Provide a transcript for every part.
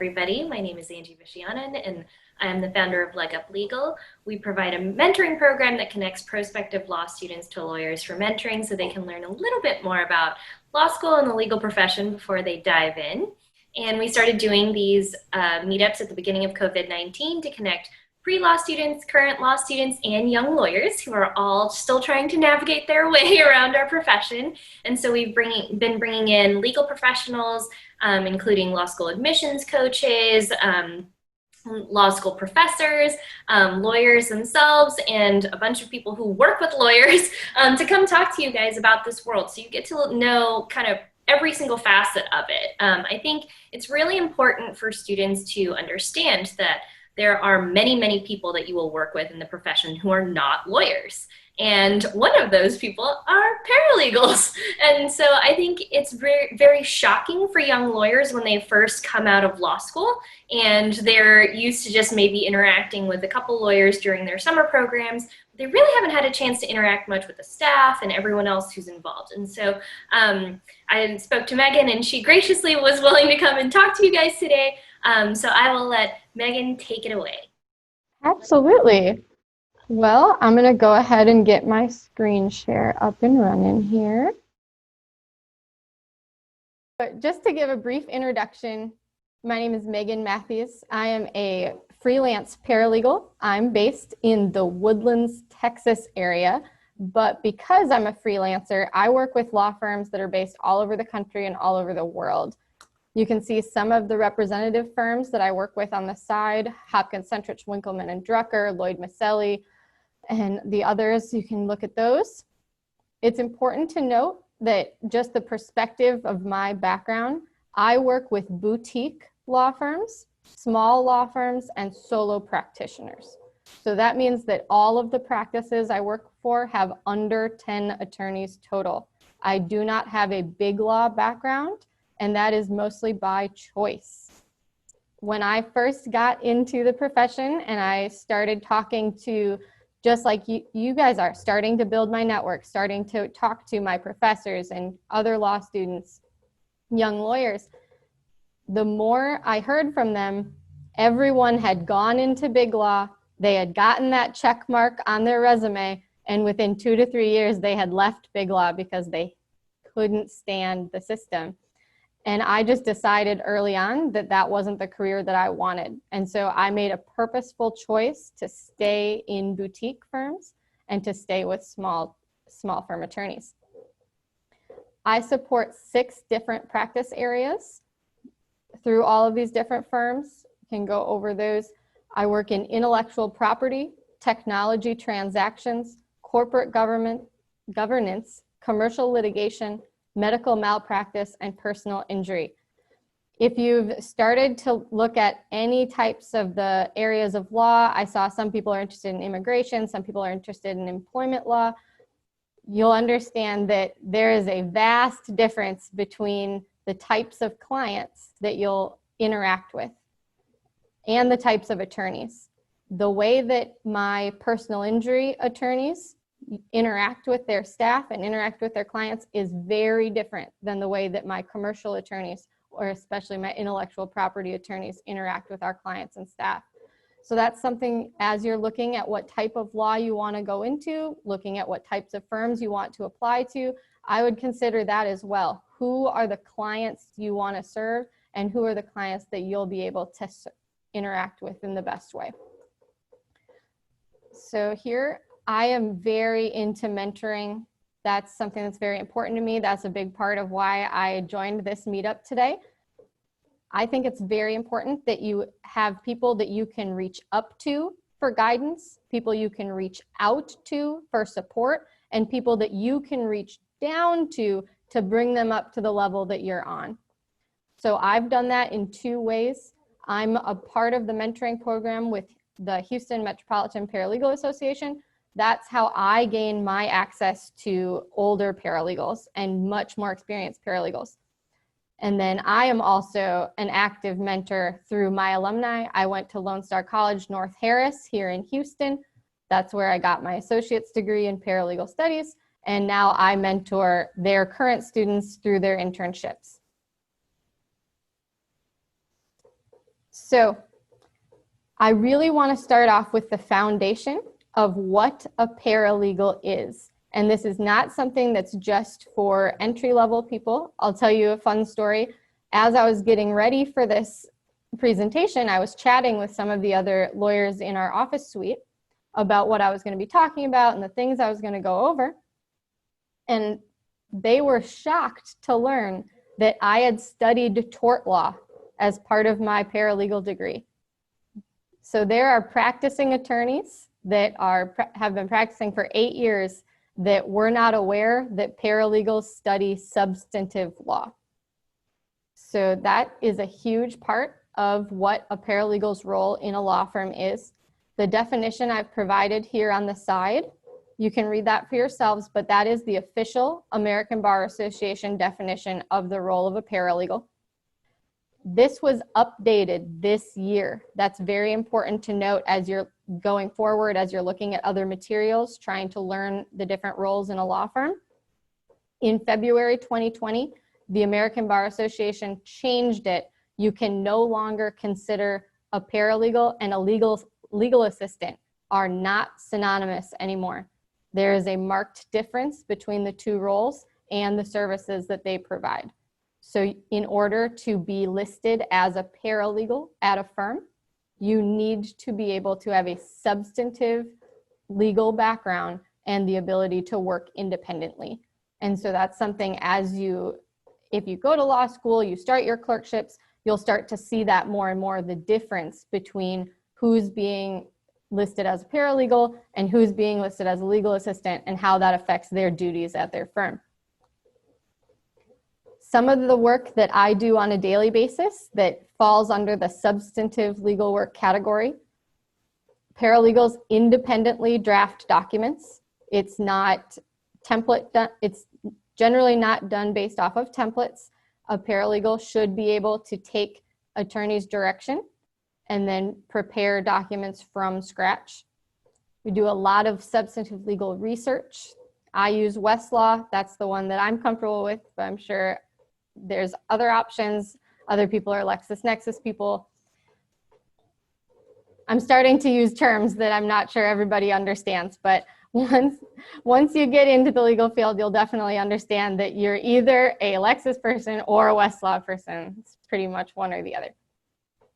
everybody. My name is Angie Vishianan, and I'm the founder of Leg Up Legal. We provide a mentoring program that connects prospective law students to lawyers for mentoring so they can learn a little bit more about law school and the legal profession before they dive in. And we started doing these meetups at the beginning of COVID-19 to connect pre-law students, current law students, and young lawyers who are all still trying to navigate their way around our profession. And so we've been bringing in legal professionals, including law school admissions coaches, law school professors, lawyers themselves, and a bunch of people who work with lawyers to come talk to you guys about this world. So you get to know kind of every single facet of it. I think it's really important for students to understand that there are many, many people that you will work with in the profession who are not lawyers. And one of those people are paralegals. And so I think it's very, very shocking for young lawyers when they first come out of law school and they're used to just maybe interacting with a couple lawyers during their summer programs. They really haven't had a chance to interact much with the staff and everyone else who's involved. And so I spoke to Megan, and she graciously was willing to come and talk to you guys today. So I will let Megan take it away. Absolutely. Well, I'm going to go ahead and get my screen share up and running here. But just to give a brief introduction, my name is Megan Matthees. I am a freelance paralegal. I'm based in the Woodlands, Texas area, but because I'm a freelancer, I work with law firms that are based all over the country and all over the world. You can see some of the representative firms that I work with on the side: Hopkins, Centrich, Winkleman and Drucker, Lloyd Mousilli, and the others. You can look at those. It's important to note that just the perspective of my background, I work with boutique law firms, small law firms, and solo practitioners. So that means that all of the practices I work for have under 10 attorneys total. I do not have a big law background, and that is mostly by choice. When I first got into the profession and I started talking to, just like you guys are, starting to build my network, starting to talk to my professors and other law students, young lawyers, the more I heard from them, everyone had gone into big law, they had gotten that check mark on their resume, and within 2 to 3 years, they had left big law because they couldn't stand the system. And I just decided early on that that wasn't the career that I wanted. And so I made a purposeful choice to stay in boutique firms and to stay with small firm attorneys. I support 6 different practice areas through all of these different firms. You can go over those. I work in intellectual property, technology transactions, corporate governance, commercial litigation, medical malpractice, and personal injury. If you've started to look at any types of the areas of law, I saw some people are interested in immigration, some people are interested in employment law. You'll understand that there is a vast difference between the types of clients that you'll interact with and the types of attorneys. The way that my personal injury attorneys interact with their staff and interact with their clients is very different than the way that my commercial attorneys, or especially my intellectual property attorneys, interact with our clients and staff. So that's something, as you're looking at what type of law you want to go into, looking at what types of firms you want to apply to, I would consider that as well. Who are the clients you want to serve, and who are the clients that you'll be able to interact with in the best way? So here, I am very into mentoring. That's something that's very important to me. That's a big part of why I joined this meetup today. I think it's very important that you have people that you can reach up to for guidance, people you can reach out to for support, and people that you can reach down to bring them up to the level that you're on. So I've done that in 2 ways. I'm a part of the mentoring program with the Houston Metropolitan Paralegal Association. That's how I gain my access to older paralegals and much more experienced paralegals. And then I am also an active mentor through my alumni. I went to Lone Star College North Harris here in Houston. That's where I got my associate's degree in paralegal studies. And now I mentor their current students through their internships. So I really want to start off with the foundation of what a paralegal is. And this is not something that's just for entry-level people. I'll tell you a fun story. As I was getting ready for this presentation, I was chatting with some of the other lawyers in our office suite about what I was going to be talking about and the things I was going to go over. And they were shocked to learn that I had studied tort law as part of my paralegal degree. So there are practicing attorneys that have been practicing for 8 years that were not aware that paralegals study substantive law. So that is a huge part of what a paralegal's role in a law firm is. The definition I've provided here on the side, you can read that for yourselves, but that is the official American Bar Association definition of the role of a paralegal. This was updated this year. That's very important to note as you're going forward, as you're looking at other materials, trying to learn the different roles in a law firm. In February 2020, the American Bar Association changed it. You can no longer consider a paralegal and a legal assistant are not synonymous anymore. There is a marked difference between the two roles and the services that they provide. So in order to be listed as a paralegal at a firm, you need to be able to have a substantive legal background and the ability to work independently. And so that's something if you go to law school, you start your clerkships, you'll start to see that more and more, the difference between who's being listed as a paralegal and who's being listed as a legal assistant and how that affects their duties at their firm. Some of the work that I do on a daily basis that falls under the substantive legal work category, paralegals independently draft documents. It's not it's generally not done based off of templates. A paralegal should be able to take attorney's direction and then prepare documents from scratch. We do a lot of substantive legal research. I use Westlaw. That's the one that I'm comfortable with, but I'm sure there's other options. Other people are LexisNexis people. I'm starting to use terms that I'm not sure everybody understands, but once you get into the legal field, you'll definitely understand that you're either a Lexis person or a Westlaw person. It's pretty much one or the other.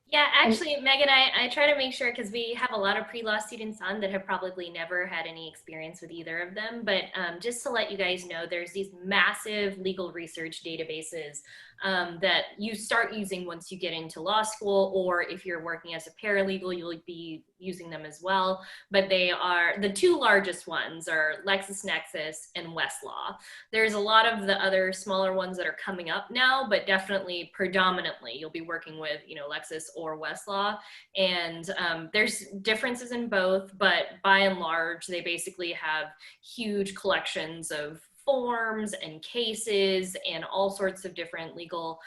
Yeah, actually, Megan, I try to make sure, because we have a lot of pre-law students on that have probably never had any experience with either of them, but just to let you guys know, there's these massive legal research databases that you start using once you get into law school, or if you're working as a paralegal, you'll be using them as well. But they are, the two largest ones are LexisNexis and Westlaw. There's a lot of the other smaller ones that are coming up now, but definitely predominantly you'll be working with, Lexis or Westlaw. And there's differences in both, but by and large, they basically have huge collections of forms and cases and all sorts of different legal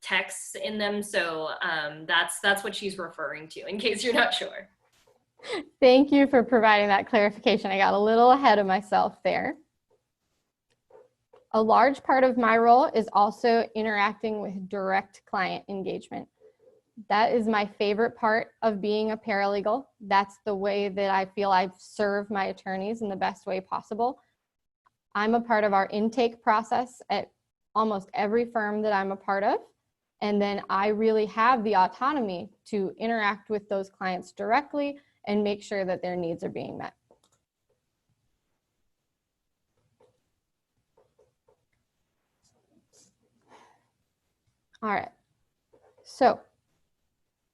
texts in them. So that's what she's referring to, in case you're not sure. Thank you for providing that clarification. I got a little ahead of myself there. A large part of my role is also interacting with direct client engagement. That is my favorite part of being a paralegal. That's the way that I feel I serve my attorneys in the best way possible. I'm a part of our intake process at almost every firm that I'm a part of. And then I really have the autonomy to interact with those clients directly and make sure that their needs are being met. All right. So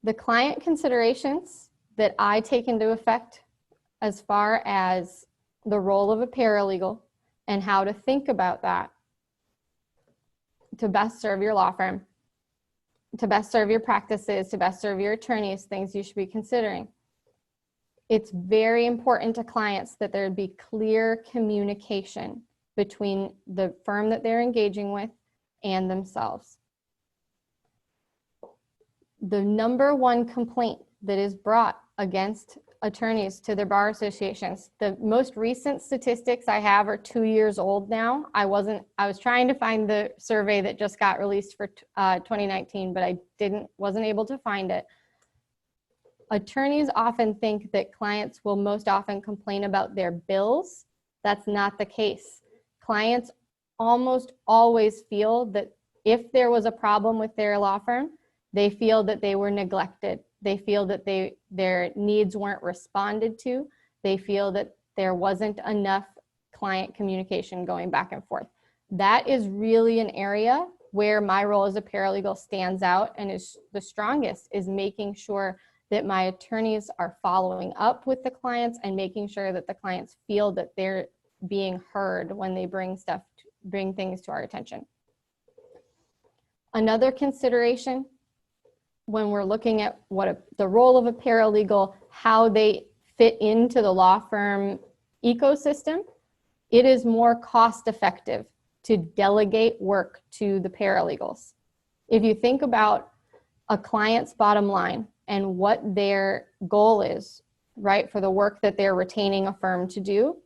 the client considerations that I take into effect as far as the role of a paralegal and how to think about that to best serve your law firm, to best serve your practices, to best serve your attorneys, things you should be considering. It's very important to clients that there be clear communication between the firm that they're engaging with and themselves. The number one complaint that is brought against attorneys to their bar associations. The most recent statistics I have are 2 years old now. I was trying to find the survey that just got released for 2019, but I wasn't able to find it. Attorneys often think that clients will most often complain about their bills. That's not the case. Clients almost always feel that if there was a problem with their law firm, they feel that they were neglected. They feel that their needs weren't responded to. They feel that there wasn't enough client communication going back and forth. That is really an area where my role as a paralegal stands out and is the strongest, is making sure that my attorneys are following up with the clients and making sure that the clients feel that they're being heard when they bring things to our attention. Another consideration when we're looking at the role of a paralegal, how they fit into the law firm ecosystem, it is more cost effective to delegate work to the paralegals. If you think about a client's bottom line and what their goal is, right, for the work that they're retaining a firm to do,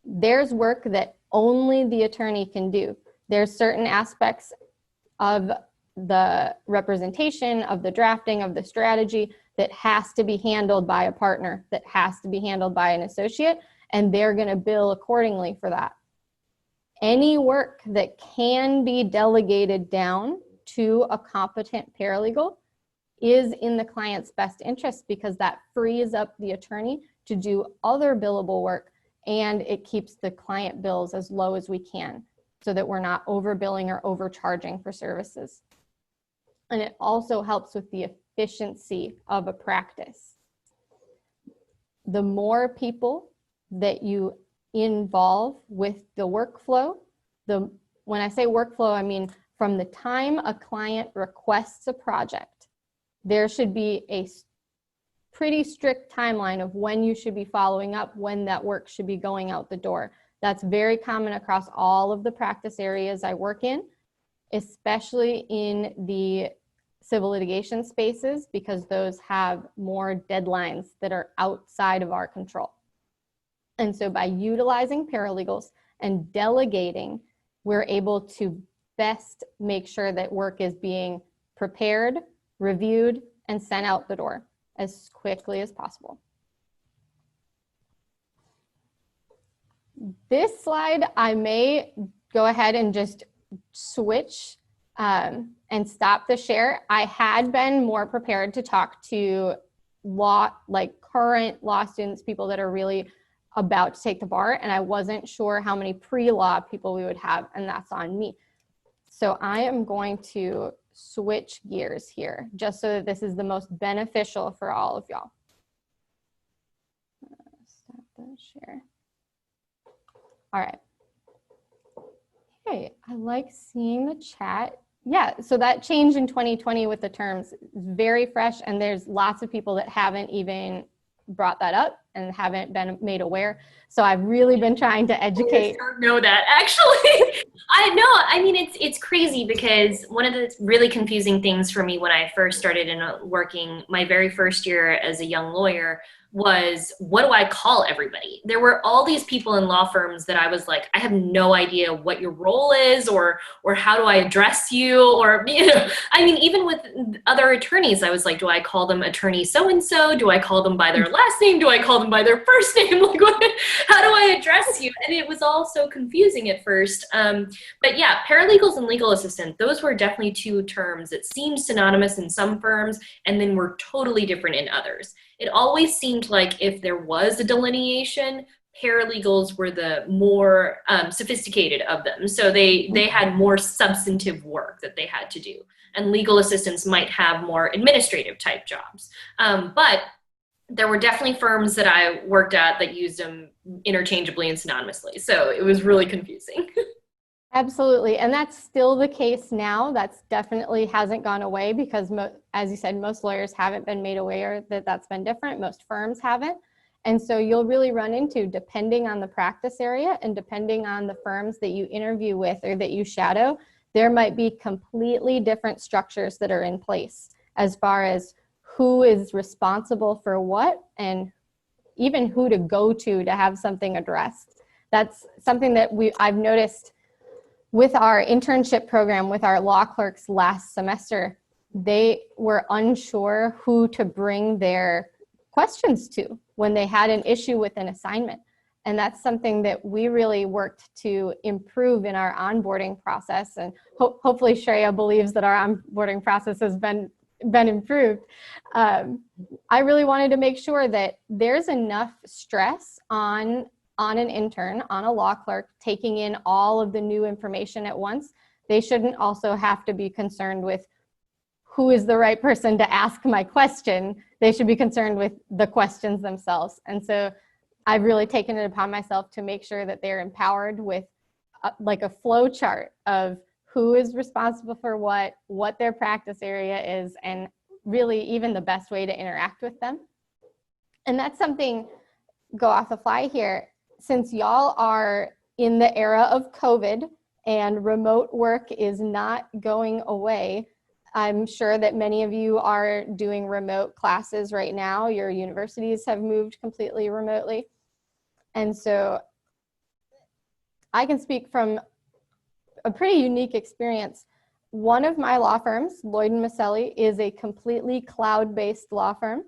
there's work that only the attorney can do. There's certain aspects of the representation, of the drafting, of the strategy that has to be handled by a partner, that has to be handled by an associate, and they're going to bill accordingly for that. Any work that can be delegated down to a competent paralegal is in the client's best interest, because that frees up the attorney to do other billable work, and it keeps the client bills as low as we can so that we're not overbilling or overcharging for services. And it also helps with the efficiency of a practice. The more people that you involve with the workflow, when I say workflow, I mean from the time a client requests a project, there should be a pretty strict timeline of when you should be following up, when that work should be going out the door. That's very common across all of the practice areas I work in, especially in the civil litigation spaces, because those have more deadlines that are outside of our control. And so by utilizing paralegals and delegating, we're able to best make sure that work is being prepared, reviewed, and sent out the door as quickly as possible. This slide, I may go ahead and just switch and stop the share. I had been more prepared to talk to current law students, people that are really about to take the bar, and I wasn't sure how many pre-law people we would have, and that's on me. So I am going to switch gears here, just so that this is the most beneficial for all of y'all. Stop the share. All right. Hey, I like seeing the chat. Yeah, so that changed in 2020 with the terms. It's very fresh, and there's lots of people that haven't even brought that up and haven't been made aware. So I've really been trying to educate. I don't know that, actually. I know. I mean, it's crazy, because one of the really confusing things for me when I first started working my very first year as a young lawyer was, what do I call everybody? There were all these people in law firms that I was like, I have no idea what your role is, or how do I address you, or, I mean, even with other attorneys, I was like, do I call them attorney so-and-so? Do I call them by their last name? Do I call them by their first name? Like, how do I address you? And it was all so confusing at first. But yeah, paralegals and legal assistant, those were definitely two terms that seemed synonymous in some firms and then were totally different in others. It always seemed like if there was a delineation, paralegals were the more sophisticated of them. So they had more substantive work that they had to do. And legal assistants might have more administrative type jobs. But there were definitely firms that I worked at that used them interchangeably and synonymously. So it was really confusing. Absolutely. And that's still the case now. That's definitely hasn't gone away, because as you said, most lawyers haven't been made aware that that's been different. Most firms haven't. And so you'll really run into, depending on the practice area and depending on the firms that you interview with or that you shadow, there might be completely different structures that are in place as far as who is responsible for what and even who to go to have something addressed. That's something that I've noticed with our internship program with our law clerks last semester. They were unsure who to bring their questions to when they had an issue with an assignment. And that's something that we really worked to improve in our onboarding process. And hopefully Shreya believes that our onboarding process has been improved. I really wanted to make sure that there's enough stress on an intern, on a law clerk, taking in all of the new information at once. They shouldn't also have to be concerned with who is the right person to ask my question. They should be concerned with the questions themselves. And so I've really taken it upon myself to make sure that they're empowered with like a flow chart of who is responsible for what their practice area is, and really even the best way to interact with them. And that's something, go off the fly here, since y'all are in the era of COVID and remote work is not going away, I'm sure that many of you are doing remote classes right now. Your universities have moved completely remotely. And so I can speak from a pretty unique experience. One of my law firms, Lloyd Mousilli, is a completely cloud-based law firm,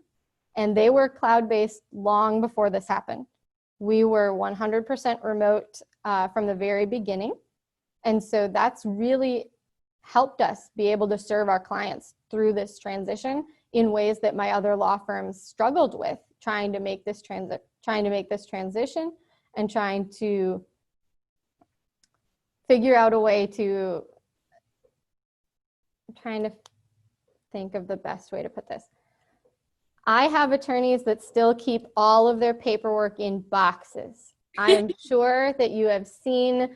and they were cloud-based long before this happened. We were 100% remote from the very beginning, and so that's really helped us be able to serve our clients through this transition in ways that my other law firms struggled with, trying to make this transition and trying to figure out a way to, I'm trying to think of the best way to put this. I have attorneys that still keep all of their paperwork in boxes. I am sure that you have seen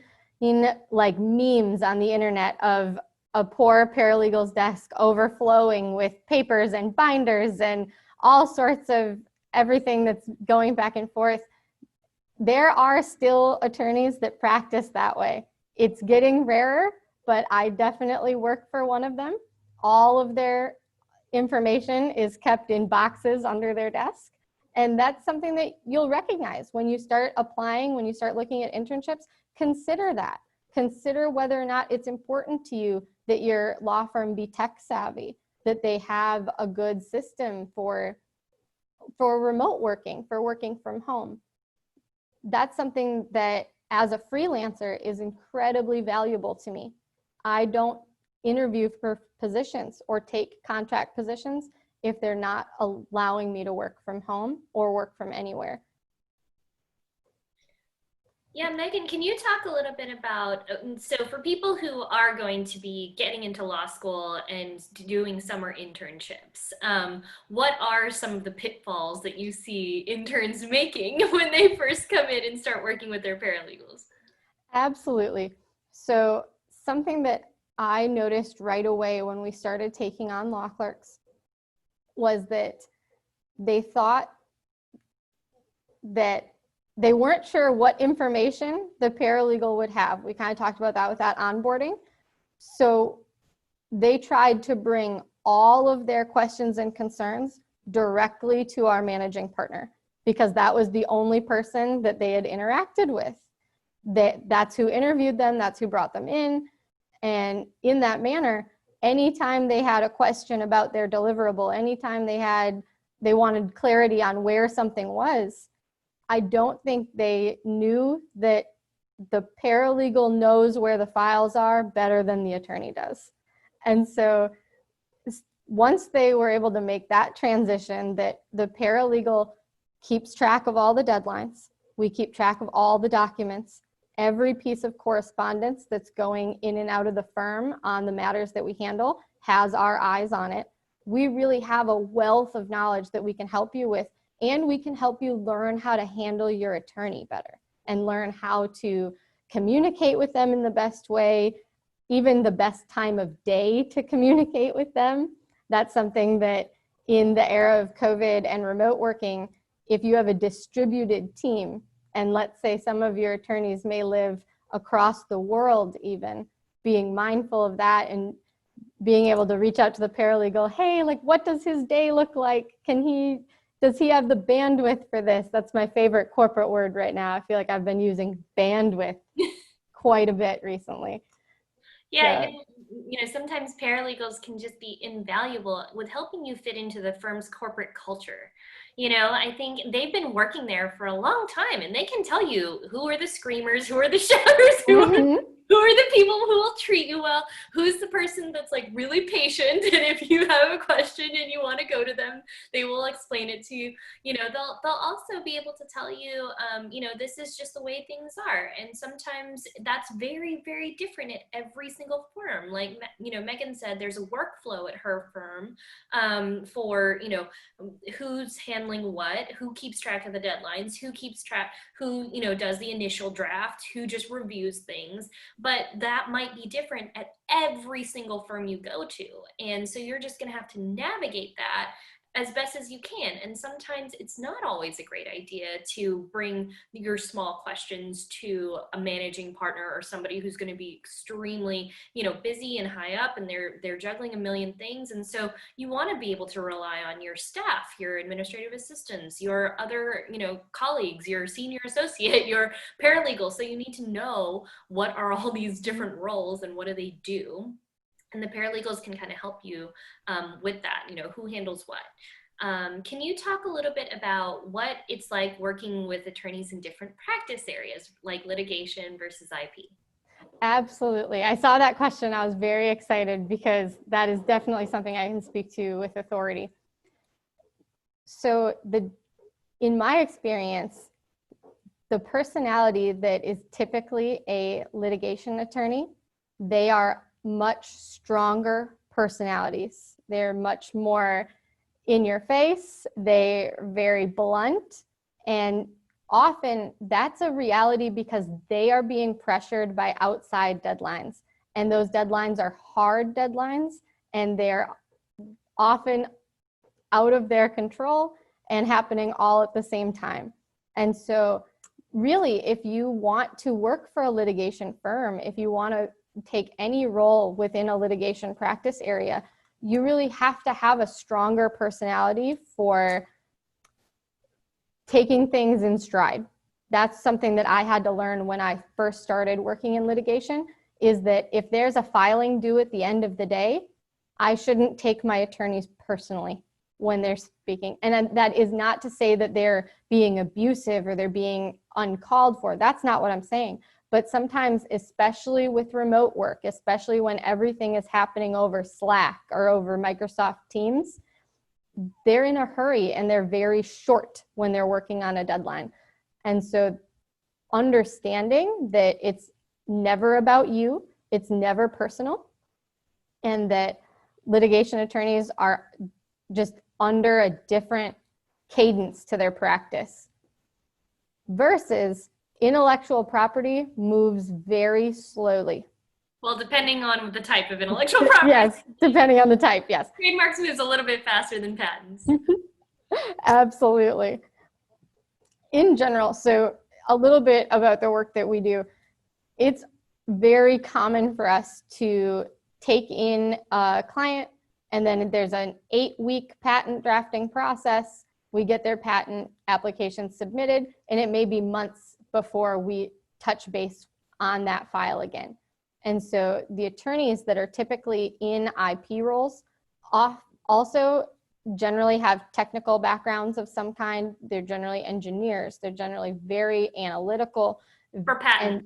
like memes on the internet of a poor paralegal's desk overflowing with papers and binders and all sorts of everything that's going back and forth. There are still attorneys that practice that way. It's getting rarer, but I definitely work for one of them. All of their information is kept in boxes under their desk. And that's something that you'll recognize when you start applying, when you start looking at internships. Consider that. Consider whether or not it's important to you that your law firm be tech savvy, that they have a good system for remote working, for working from home. That's something that as a freelancer is incredibly valuable to me. I don't interview for positions or take contract positions if they're not allowing me to work from home or work from anywhere. Yeah, Megan, can you talk a little bit about, so for people who are going to be getting into law school and doing summer internships, what are some of the pitfalls that you see interns making when they first come in and start working with their paralegals? Absolutely. So something that I noticed right away when we started taking on law clerks was that they thought that they weren't sure what information the paralegal would have. We kind of talked about that with that onboarding. So they tried to bring all of their questions and concerns directly to our managing partner because that was the only person that they had interacted with. That's who interviewed them, that's who brought them in. And in that manner, anytime they had a question about their deliverable, anytime they wanted clarity on where something was, I don't think they knew that the paralegal knows where the files are better than the attorney does. And so once they were able to make that transition, that the paralegal keeps track of all the deadlines, we keep track of all the documents, every piece of correspondence that's going in and out of the firm on the matters that we handle has our eyes on it. We really have a wealth of knowledge that we can help you with, and we can help you learn how to handle your attorney better and learn how to communicate with them in the best way, even the best time of day to communicate with them. That's something that in the era of COVID and remote working, if you have a distributed team, and let's say some of your attorneys may live across the world even, being mindful of that and being able to reach out to the paralegal, hey, like, what does his day look like? Does he have the bandwidth for this? That's my favorite corporate word right now. I feel like I've been using bandwidth quite a bit recently. Yeah, So, sometimes paralegals can just be invaluable with helping you fit into the firm's corporate culture. I think they've been working there for a long time and they can tell you who are the screamers, who are the shouters, who are the people who will treat you well, who's the person that's like really patient. And if you have a question and you want to go to them, they will explain it to you. They'll also be able to tell you, this is just the way things are. And sometimes that's very, very different at every single firm. Like, Megan said, there's a workflow at her firm for, who's handling what, who keeps track of the deadlines, who, does the initial draft, who just reviews things. But that might be different at every single firm you go to. And so you're just going to have to navigate that as best as you can. And sometimes it's not always a great idea to bring your small questions to a managing partner or somebody who's going to be extremely, busy and high up, and they're juggling a million things. And so you want to be able to rely on your staff, your administrative assistants, your other, colleagues, your senior associate, your paralegal. So you need to know what are all these different roles and what do they do. And the paralegals can kind of help you with that, who handles what. Can you talk a little bit about what it's like working with attorneys in different practice areas, like litigation versus IP? absolutely. I saw that question. I was very excited because that is definitely something I can speak to with authority. So in my experience, the personality that is typically a litigation attorney, they are much stronger personalities. They're much more in your face. They're very blunt. And often that's a reality because they are being pressured by outside deadlines. And those deadlines are hard deadlines, and they're often out of their control and happening all at the same time. And so really, if you want to work for a litigation firm, if you want to take any role within a litigation practice area, you really have to have a stronger personality for taking things in stride. That's something that I had to learn when I first started working in litigation, is that if there's a filing due at the end of the day, I shouldn't take my attorneys personally when they're speaking. And that is not to say that they're being abusive or they're being uncalled for. That's not what I'm saying. But sometimes, especially with remote work, especially when everything is happening over Slack or over Microsoft Teams, they're in a hurry and they're very short when they're working on a deadline. And so understanding that it's never about you, it's never personal, and that litigation attorneys are just under a different cadence to their practice versus intellectual property moves very slowly. Well, depending on the type of intellectual property. Yes, depending on the type, yes. Trademarks moves a little bit faster than patents. Absolutely. In general, so a little bit about the work that we do. It's very common for us to take in a client, and then there's an 8-week patent drafting process. We get their patent application submitted, and it may be months before we touch base on that file again. And so the attorneys that are typically in IP roles also generally have technical backgrounds of some kind. They're generally engineers. They're generally very analytical. For patent.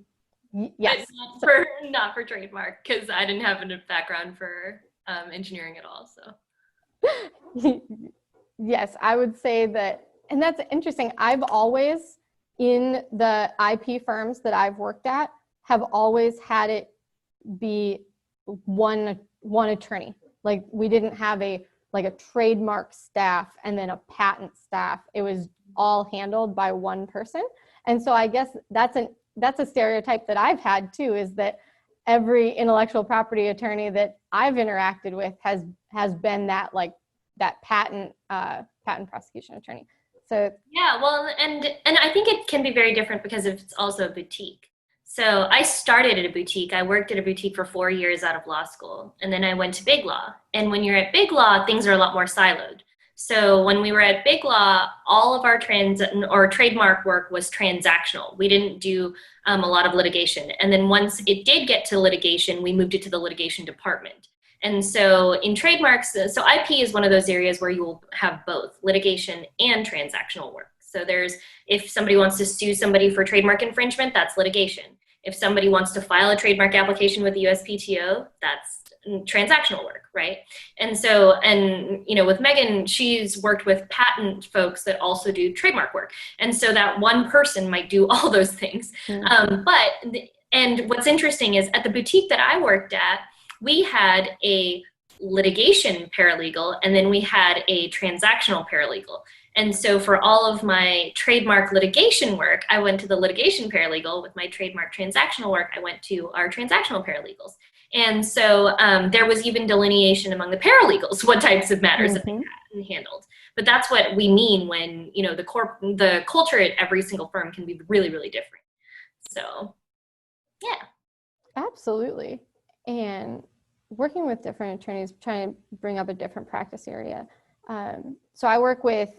Yes. But not for trademark, because I didn't have a background for engineering at all. So. Yes, I would say that, and that's interesting. I've always, in the IP firms that I've worked at, have always had it be one attorney. Like, we didn't have a trademark staff and then a patent staff. It was all handled by one person. And so I guess that's a stereotype that I've had too, is that every intellectual property attorney that I've interacted with has been that patent prosecution attorney. So yeah, well, and I think it can be very different because it's also a boutique. So I started at a boutique. I worked at a boutique for 4 years out of law school, and then I went to Big Law. And when you're at Big Law, things are a lot more siloed. So when we were at Big Law, all of our trademark work was transactional. We didn't do a lot of litigation. And then once it did get to litigation, we moved it to the litigation department. And so in trademarks, so IP is one of those areas where you will have both litigation and transactional work. So if somebody wants to sue somebody for trademark infringement, that's litigation. If somebody wants to file a trademark application with the USPTO, that's transactional work, right? And so, with Megan, she's worked with patent folks that also do trademark work. And so that one person might do all those things. And what's interesting is at the boutique that I worked at, we had a litigation paralegal, and then we had a transactional paralegal. And so for all of my trademark litigation work, I went to the litigation paralegal. With my trademark transactional work, I went to our transactional paralegals. And so there was even delineation among the paralegals, what types of matters that they handled. But that's what we mean when, the culture at every single firm can be really, really different. So, yeah. Absolutely. And working with different attorneys, trying to bring up a different practice area. So I work with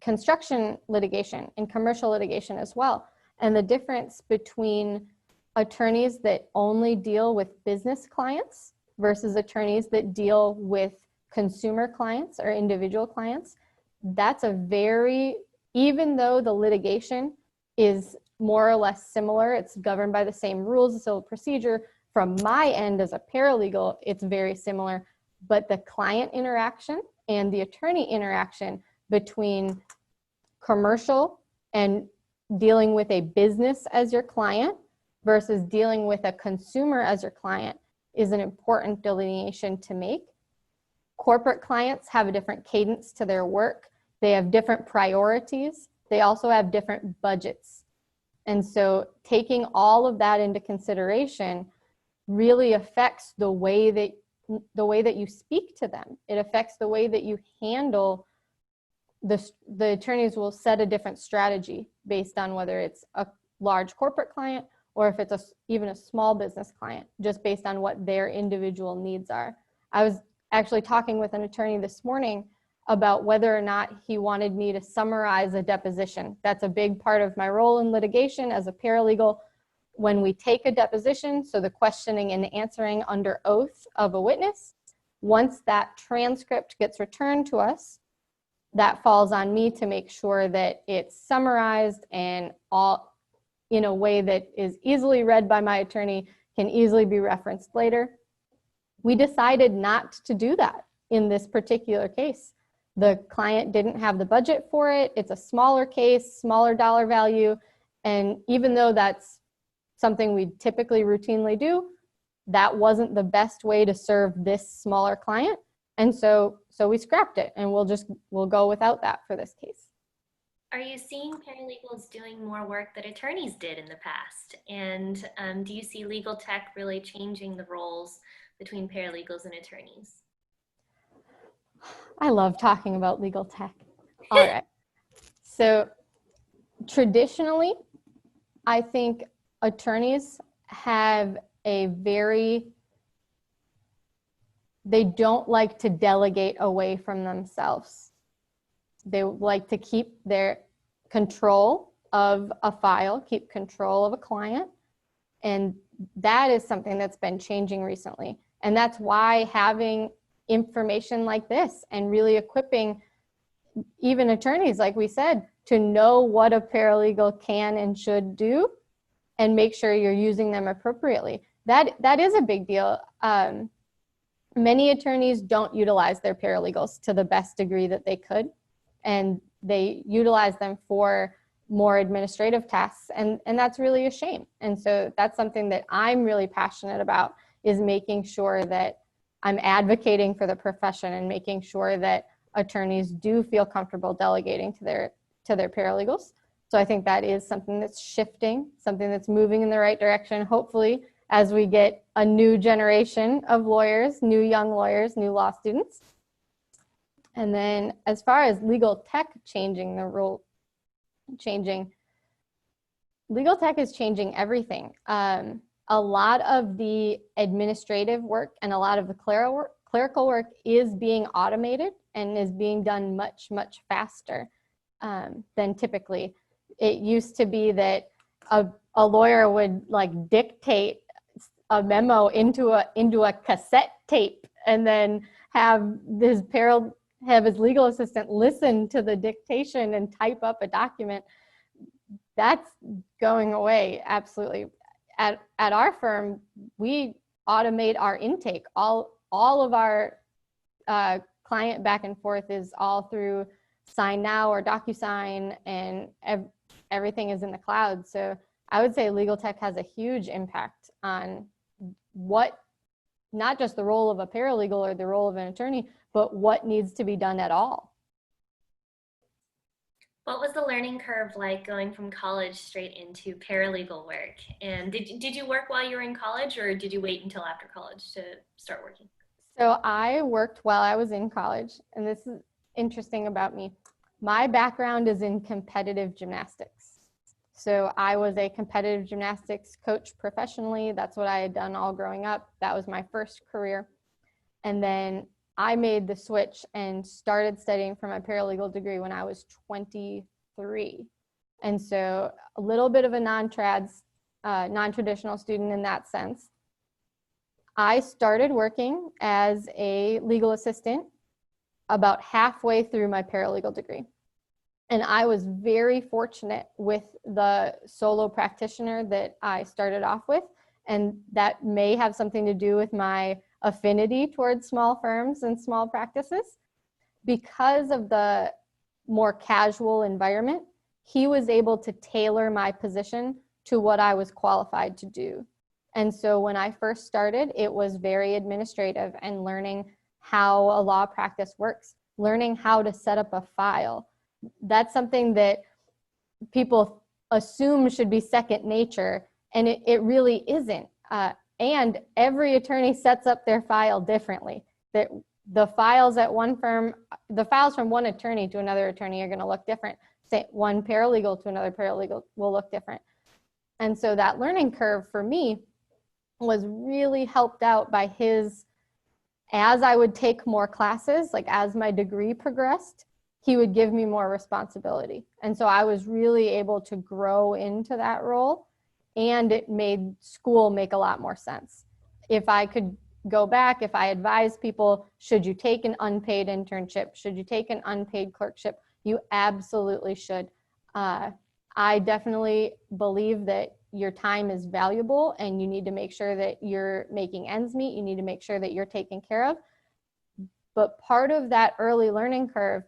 construction litigation and commercial litigation as well. And the difference between attorneys that only deal with business clients versus attorneys that deal with consumer clients or individual clients, that's even though the litigation is more or less similar, it's governed by the same rules of civil procedure. From my end as a paralegal, it's very similar, but the client interaction and the attorney interaction between commercial and dealing with a business as your client versus dealing with a consumer as your client is an important delineation to make. Corporate clients have a different cadence to their work. They have different priorities. They also have different budgets. And so taking all of that into consideration really affects the way that you speak to them. It affects the way that you handle the attorneys will set a different strategy based on whether it's a large corporate client or if it's even a small business client, just based on what their individual needs are. I was actually talking with an attorney this morning about whether or not he wanted me to summarize a deposition. That's a big part of my role in litigation as a paralegal. When we take a deposition, so the questioning and answering under oath of a witness, once that transcript gets returned to us, that falls on me to make sure that it's summarized and all in a way that is easily read by my attorney, can easily be referenced later. We decided not to do that in this particular case. The client didn't have the budget for it. It's a smaller case, smaller dollar value. And even though that's something we typically routinely do, that wasn't the best way to serve this smaller client. And so we scrapped it, and we'll go without that for this case. Are you seeing paralegals doing more work that attorneys did in the past? And do you see legal tech really changing the roles between paralegals and attorneys? I love talking about legal tech. All right. So traditionally, I think attorneys have they don't like to delegate away from themselves. They like to keep their control of a file, keep control of a client. And that is something that's been changing recently. And that's why having information like this and really equipping even attorneys, like we said, to know what a paralegal can and should do and make sure you're using them appropriately. That is a big deal. Many attorneys don't utilize their paralegals to the best degree that they could, and they utilize them for more administrative tasks, and that's really a shame. And so that's something that I'm really passionate about, is making sure that I'm advocating for the profession and making sure that attorneys do feel comfortable delegating to their paralegals. So I think that is something that's shifting, something that's moving in the right direction, hopefully, as we get a new generation of lawyers, new young lawyers, new law students. And then as far as legal tech changing the role, Legal tech is changing everything. A lot of the administrative work and a lot of the clerical work is being automated and is being done much, much faster than typically. It used to be that a lawyer would like dictate a memo into a cassette tape and then have his legal assistant listen to the dictation and type up a document. That's going away, absolutely. At our firm, we automate our intake. All of our client back and forth is all through Sign Now or DocuSign, and everything is in the cloud. So I would say legal tech has a huge impact on what, not just the role of a paralegal or the role of an attorney, but what needs to be done at all. What was the learning curve like going from college straight into paralegal work? And did you work while you were in college, or did you wait until after college to start working? So I worked while I was in college, and this is interesting about me. My background is in competitive gymnastics. So I was a competitive gymnastics coach professionally. That's what I had done all growing up. That was my first career. And then I made the switch and started studying for my paralegal degree when I was 23. And so a little bit of a non-traditional student in that sense. I started working as a legal assistant about halfway through my paralegal degree. And I was very fortunate with the solo practitioner that I started off with. And that may have something to do with my affinity towards small firms and small practices. Because of the more casual environment, he was able to tailor my position to what I was qualified to do. And so when I first started, it was very administrative and learning how a law practice works, learning how to set up a file. That's something that people assume should be second nature, and it really isn't. And every attorney sets up their file differently. The files at one firm, the files from one attorney to another attorney are going to look different. Say one paralegal to another paralegal will look different. And so that learning curve for me was really helped out by his, as I would take more classes, like as my degree progressed, he would give me more responsibility. And so I was really able to grow into that role, and it made school make a lot more sense. If I could go back, if I advise people, should you take an unpaid internship? Should you take an unpaid clerkship? You absolutely should. I definitely believe that your time is valuable and you need to make sure that you're making ends meet. You need to make sure that you're taken care of. But part of that early learning curve,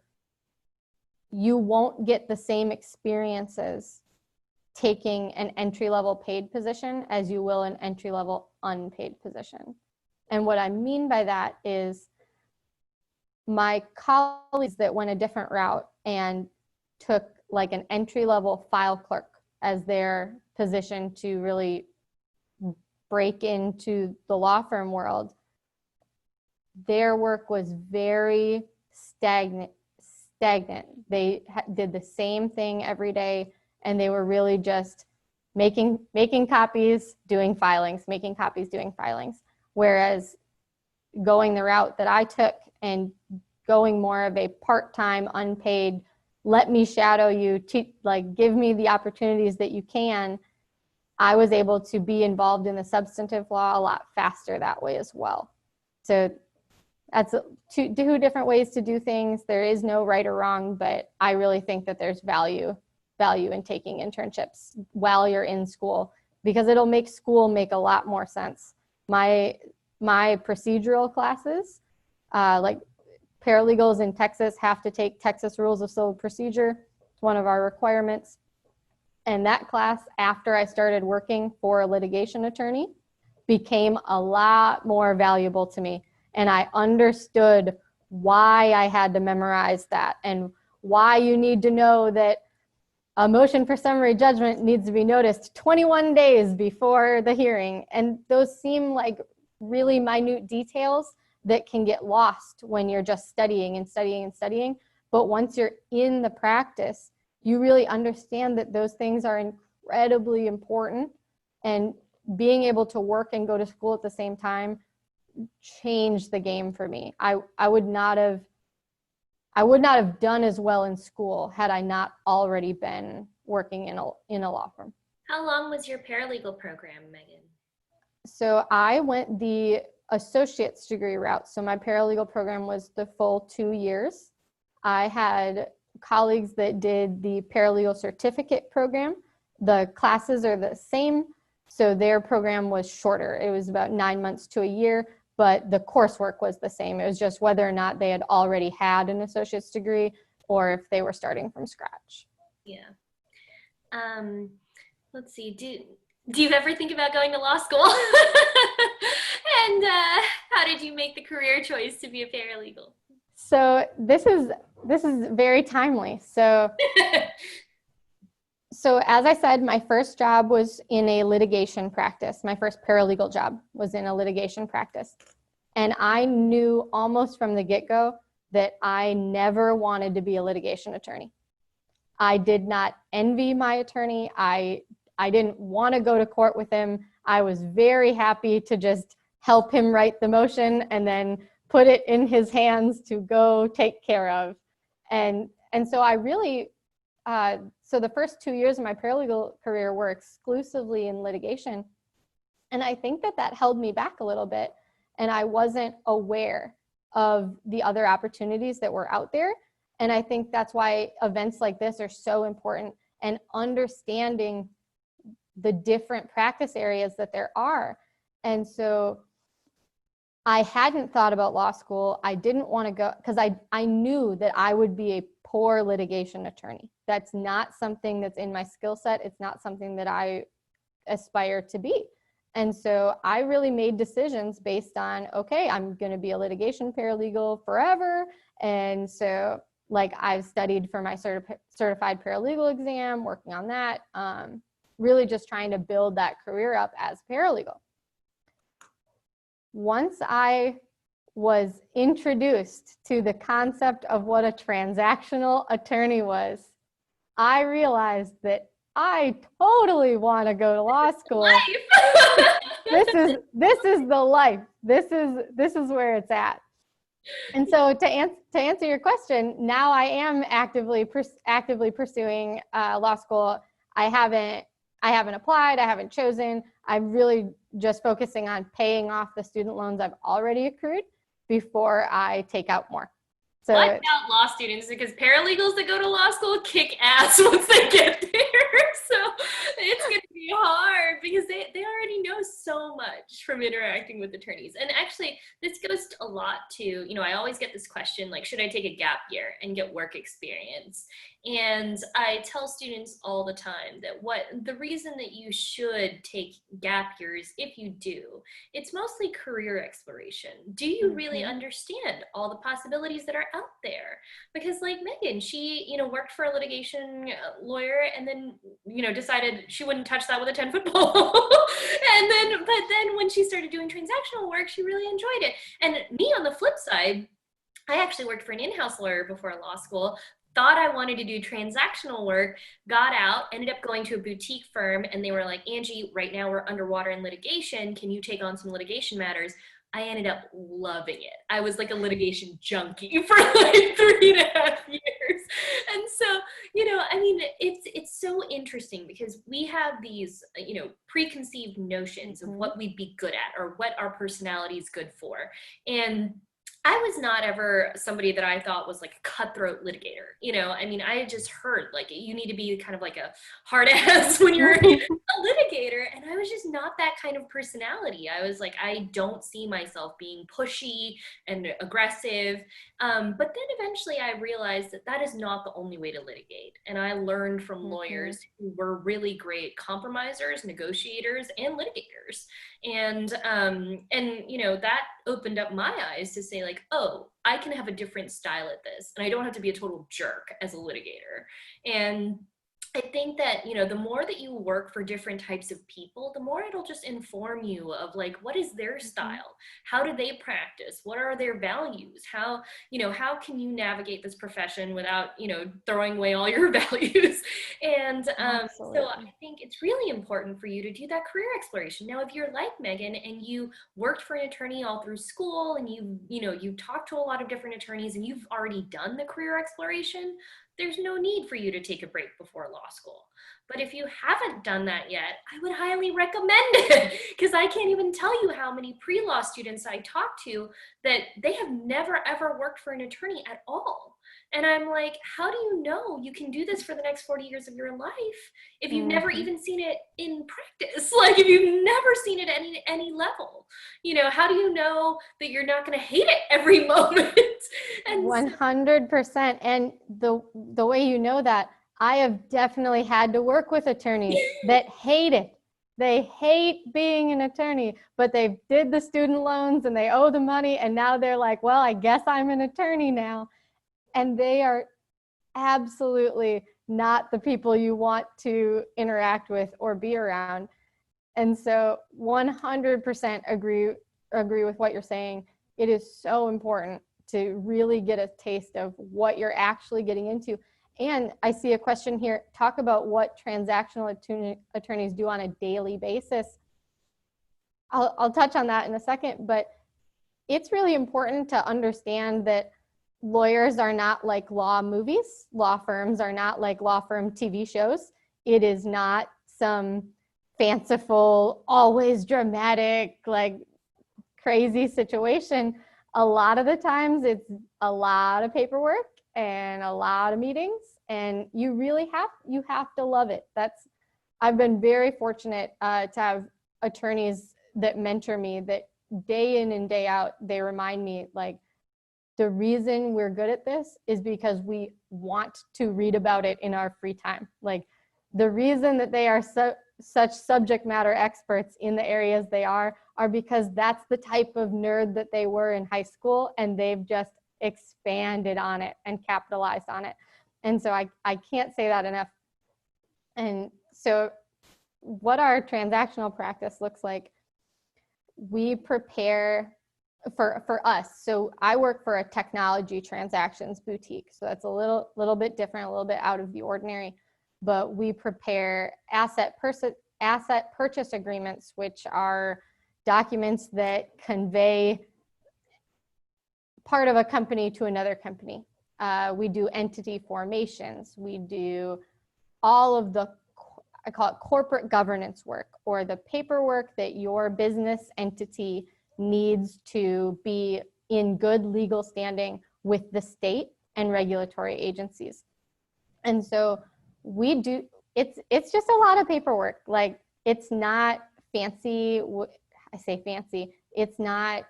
you won't get the same experiences taking an entry-level paid position as you will an entry-level unpaid position. And what I mean by that is my colleagues that went a different route and took like an entry-level file clerk as their position to really break into the law firm world, their work was very stagnant. They did the same thing every day, and they were really just making copies, doing filings, making copies, doing filings. Whereas going the route that I took and going more of a part-time, unpaid, let me shadow you, like give me the opportunities that you can, I was able to be involved in the substantive law a lot faster that way as well. So that's two different ways to do things. There is no right or wrong, but I really think that there's value in taking internships while you're in school, because it'll make school make a lot more sense. My procedural classes, like paralegals in Texas have to take Texas Rules of Civil Procedure. It's one of our requirements. And that class, after I started working for a litigation attorney, became a lot more valuable to me. And I understood why I had to memorize that and why you need to know that a motion for summary judgment needs to be noticed 21 days before the hearing. And those seem like really minute details that can get lost when you're just studying and studying and studying. But once you're in the practice, you really understand that those things are incredibly important. And being able to work and go to school at the same time changed the game for me. I would not have done as well in school had I not already been working in a law firm. How long was your paralegal program, Megan? So I went the associate's degree route. So my paralegal program was the full 2 years. I had colleagues that did the paralegal certificate program. The classes are the same, so their program was shorter. It was about 9 months to a year, but the coursework was the same. It was just whether or not they had already had an associate's degree or if they were starting from scratch. Yeah. Let's see. Do you ever think about going to law school? And how did you make the career choice to be a paralegal? So this is very timely. So as I said, my first job was in a litigation practice. My first paralegal job was in a litigation practice. And I knew almost from the get-go that I never wanted to be a litigation attorney. I did not envy my attorney. I didn't want to go to court with him. I was very happy to just help him write the motion and then put it in his hands to go take care of. And so I really, so the first 2 years of my paralegal career were exclusively in litigation. And I think that held me back a little bit. And I wasn't aware of the other opportunities that were out there. And I think that's why events like this are so important, and understanding the different practice areas that there are. And so I hadn't thought about law school. I didn't want to go because I knew that I would be a poor litigation attorney. That's not something that's in my skill set. It's not something that I aspire to be. And so I really made decisions based on, okay, I'm going to be a litigation paralegal forever. And so like I've studied for my certified paralegal exam, working on that, really just trying to build that career up as paralegal. Once I was introduced to the concept of what a transactional attorney was, I realized that I totally want to go to law school. This is the life. This is where it's at. And so to answer your question, now I am actively pursuing law school. I haven't applied. I haven't chosen. I'm really just focusing on paying off the student loans I've already accrued before I take out more. So watch out, law students, because paralegals that go to law school kick ass once they get there. So it's going to be hard because they already know so much from interacting with attorneys. And actually, this goes a lot to, I always get this question, like, should I take a gap year and get work experience? And I tell students all the time that the reason that you should take gap years, if you do, it's mostly career exploration. Do you really understand all the possibilities that are out there? Because like Megan, she, worked for a litigation lawyer and then, decided she wouldn't touch that with a 10-foot pole. But then when she started doing transactional work, she really enjoyed it. And me on the flip side, I actually worked for an in-house lawyer before law school, thought I wanted to do transactional work, got out, ended up going to a boutique firm, and they were like, Angie, right now we're underwater in litigation. Can you take on some litigation matters? I ended up loving it. I was like a litigation junkie for like 3.5 years. And so, it's so interesting because we have these, preconceived notions of what we'd be good at or what our personality is good for. And I was not ever somebody that I thought was like a cutthroat litigator. I had just heard like you need to be kind of like a hard ass when you're a litigator. And I was just not that kind of personality. I was like, I don't see myself being pushy and aggressive. But then eventually I realized that is not the only way to litigate. And I learned from lawyers who were really great compromisers, negotiators, and litigators. And that opened up my eyes to say like, oh, I can have a different style at this, and I don't have to be a total jerk as a litigator. And I think that, you know, the more that you work for different types of people, the more it'll just inform you of like, what is their Mhm. style? How do they practice? What are their values? How, you know, how can you navigate this profession without, you know, throwing away all your values? And so I Absolutely. think it's really important for you to do that career exploration. Now, if you're like Megan and you worked for an attorney all through school and you know, you talked to a lot of different attorneys and you've already done the career exploration, there's no need for you to take a break before law school. But if you haven't done that yet, I would highly recommend it because I can't even tell you how many pre-law students I talk to that they have never ever worked for an attorney at all. And I'm like, how do you know you can do this for the next 40 years of your life if you've never Mhm. even seen it in practice? Like if you've never seen it at any level, you know, how do you know that you're not going to hate it every moment? And so 100%. And the way you know that, I have definitely had to work with attorneys that hate it. They hate being an attorney, but they did the student loans and they owe the money. And now they're like, well, I guess I'm an attorney now. And they are absolutely not the people you want to interact with or be around. And so 100% agree with what you're saying. It is so important to really get a taste of what you're actually getting into. And I see a question here. Talk about what transactional attorneys do on a daily basis. I'll touch on that in a second, but it's really important to understand that lawyers are not like law movies. Law firms are not like law firm TV shows. It is not some fanciful, always dramatic, like crazy situation. A lot of the times it's a lot of paperwork and a lot of meetings, and you have to love it. I've been very fortunate to have attorneys that mentor me that day in and day out, they remind me like the reason we're good at this is because we want to read about it in our free time. Like the reason that they are such subject matter experts in the areas they are because that's the type of nerd that they were in high school, and they've just expanded on it and capitalized on it. And so I can't say that enough. And so what our transactional practice looks like, we prepare for us. So I work for a technology transactions boutique. So that's a little bit different, a little bit out of the ordinary. But we prepare asset purchase agreements, which are documents that convey part of a company to another company. We do entity formations. We do all of the, I call it corporate governance work, or the paperwork that your business entity needs to be in good legal standing with the state and regulatory agencies. And so we do, it's just a lot of paperwork. Like it's not fancy. I say fancy. It's not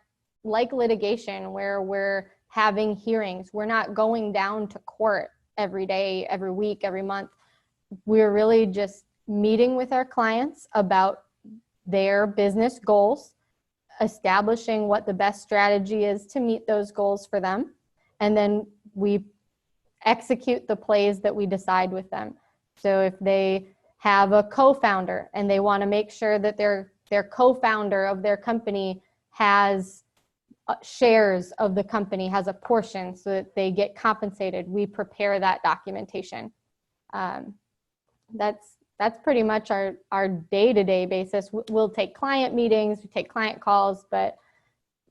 like litigation where we're having hearings. We're not going down to court every day, every week, every month. We're really just meeting with our clients about their business goals, establishing what the best strategy is to meet those goals for them, and then we execute the plays that we decide with them. So if they have a co-founder and they want to make sure that their co-founder of their company has shares of the company, has a portion so that they get compensated, we prepare that documentation. That's pretty much our day-to-day basis. We'll take client meetings, we take client calls, but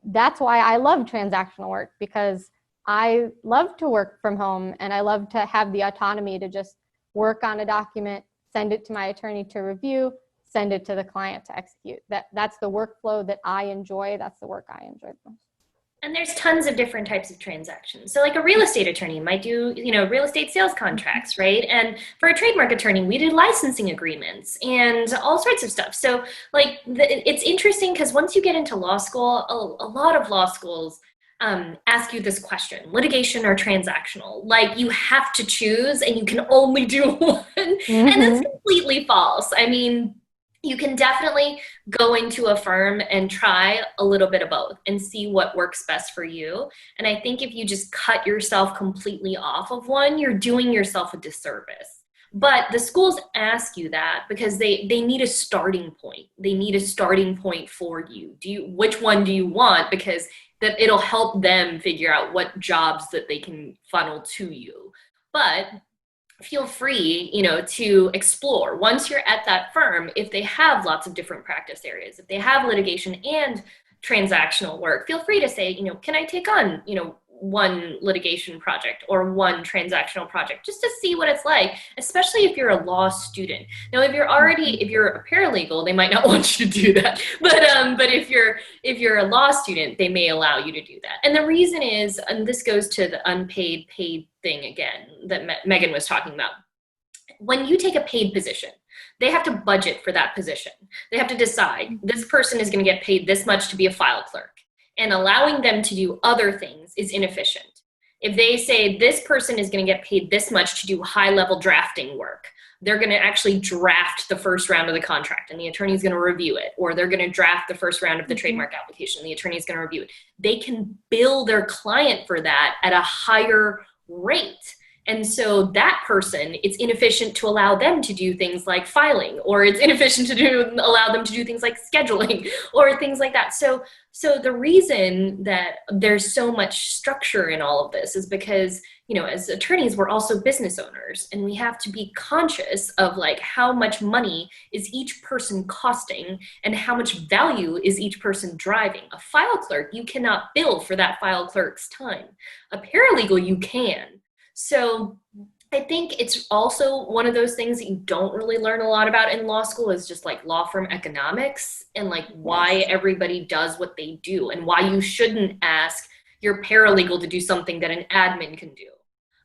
that's why I love transactional work, because I love to work from home and I love to have the autonomy to just work on a document, send it to my attorney to review, send it to the client to execute. That's the workflow that I enjoy. That's the work I enjoy the most. And there's tons of different types of transactions. So like a real estate attorney might do, you know, real estate sales contracts, right? And for a trademark attorney, we do licensing agreements and all sorts of stuff. So like it's interesting because once you get into law school, a lot of law schools ask you this question: litigation or transactional? Like you have to choose and you can only do one. And that's Mm-hmm. completely false. I mean, you can definitely go into a firm and try a little bit of both and see what works best for you. And I think if you just cut yourself completely off of one, you're doing yourself a disservice. But the schools ask you that because they need a starting point. They need a starting point for you. Which one do you want? Because that it'll help them figure out what jobs that they can funnel to you. But feel free, to explore. Once you're at that firm, if they have lots of different practice areas, if they have litigation and transactional work, feel free to say, can I take on, one litigation project or one transactional project just to see what it's like, especially if you're a law student. Now, if you're a paralegal, they might not want you to do that. But if you're a law student, they may allow you to do that. And the reason is, and this goes to the unpaid paid thing again that Megan was talking about. When you take a paid position, they have to budget for that position. They have to decide this person is going to get paid this much to be a file clerk, and allowing them to do other things is inefficient. If they say this person is going to get paid this much to do high-level drafting work, they're going to actually draft the first round of the contract and the attorney is going to review it, or they're going to draft the first round of the trademark application and the attorney is going to review it. They can bill their client for that at a higher rate. And so that person, it's inefficient to allow them to do things like filing, or it's inefficient to allow them to do things like scheduling or things like that. So the reason that there's so much structure in all of this is because, as attorneys, we're also business owners, and we have to be conscious of like how much money is each person costing and how much value is each person driving. A file clerk, you cannot bill for that file clerk's time. A paralegal, you can. So I think it's also one of those things that you don't really learn a lot about in law school is just like law firm economics and like why everybody does what they do and why you shouldn't ask your paralegal to do something that an admin can do.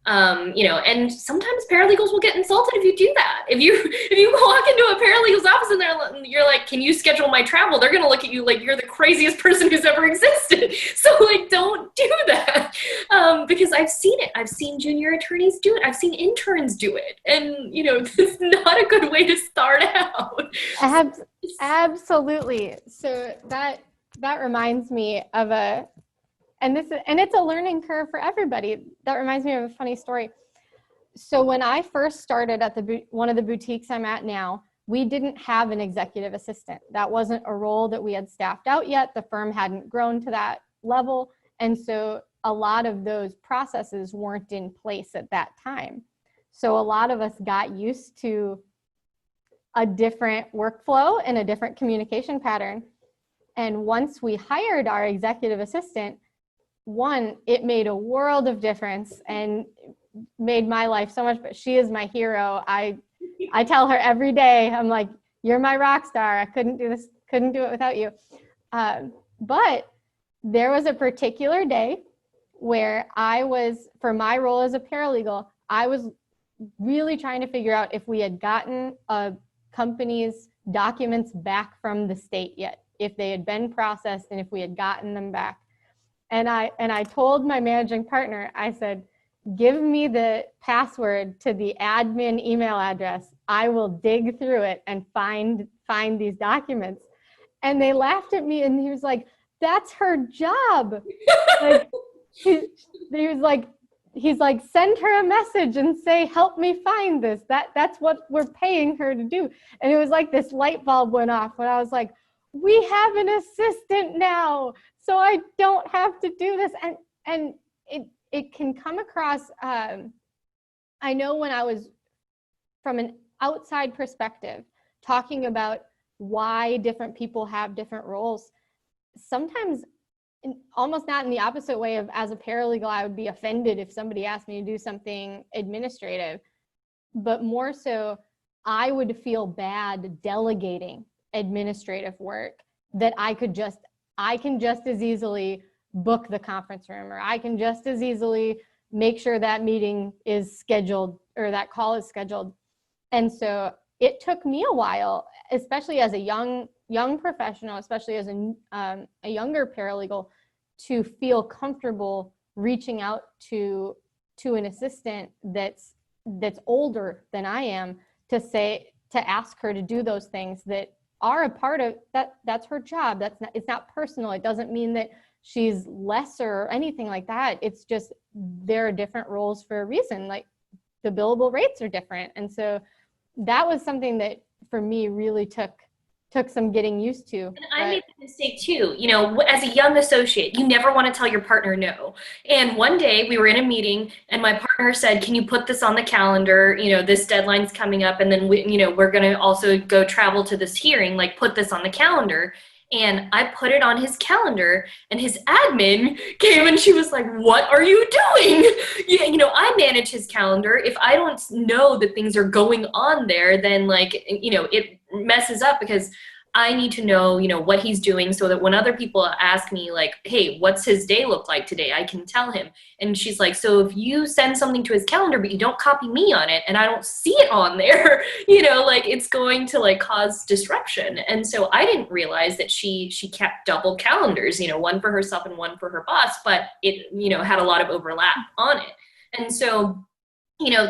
And sometimes paralegals will get insulted if you do that. If you walk into a paralegal's office and you're like, can you schedule my travel? They're going to look at you like you're the craziest person who's ever existed. So like, don't do that. Because I've seen it. I've seen junior attorneys do it. I've seen interns do it. And, it's not a good way to start out. Absolutely. So that reminds me of and it's a learning curve for everybody. That reminds me of a funny story. So when I first started at one of the boutiques I'm at now, we didn't have an executive assistant. That wasn't a role that we had staffed out yet. The firm hadn't grown to that level. And so a lot of those processes weren't in place at that time. So a lot of us got used to a different workflow and a different communication pattern. And once we hired our executive assistant, one, it made a world of difference and made my life so much, but she is my hero. I tell her every day, I'm like, you're my rock star. I couldn't do it without you. But there was a particular day where for my role as a paralegal, I was really trying to figure out if we had gotten a company's documents back from the state yet, if they had been processed and if we had gotten them back. And I told my managing partner, I said, give me the password to the admin email address. I will dig through it and find these documents. And they laughed at me and he was like, that's her job. Like, he's like, send her a message and say, help me find this. That's what we're paying her to do. And it was like this light bulb went off when I was like, we have an assistant now, so I don't have to do this. And it can come across, I know when I was from an outside perspective, talking about why different people have different roles, sometimes almost not in the opposite way of as a paralegal, I would be offended if somebody asked me to do something administrative, but more so I would feel bad delegating administrative work that I can just as easily book the conference room, or I can just as easily make sure that meeting is scheduled or that call is scheduled. And so it took me a while, especially as a young professional, especially as a younger paralegal, to feel comfortable reaching out to an assistant that's older than I am to ask her to do those things that are a part of that. That's her job. It's not personal. It doesn't mean that she's lesser or anything like that. It's just there are different roles for a reason. Like the billable rates are different. And so that was something that for me really took some getting used to. And I made the mistake too. You know, as a young associate, you never want to tell your partner no. And one day we were in a meeting and my partner said, "Can you put this on the calendar? You know, this deadline's coming up and then we're going to also go travel to this hearing, like put this on the calendar." And I put it on his calendar and his admin came and she was like, "What are you doing?" I manage his calendar. If I don't know that things are going on there, then it messes up because I need to know, what he's doing so that when other people ask me like, "Hey, what's his day look like today?" I can tell him. And she's like, "So if you send something to his calendar, but you don't copy me on it and I don't see it on there, it's going to cause disruption." And so I didn't realize that she kept double calendars, one for herself and one for her boss, but it, had a lot of overlap on it. And so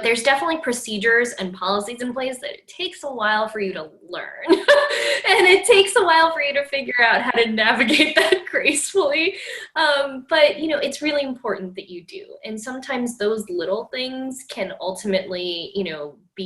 there's definitely procedures and policies in place that it takes a while for you to learn. And it takes a while for you to figure out how to navigate that gracefully. But it's really important that you do. And sometimes those little things can ultimately,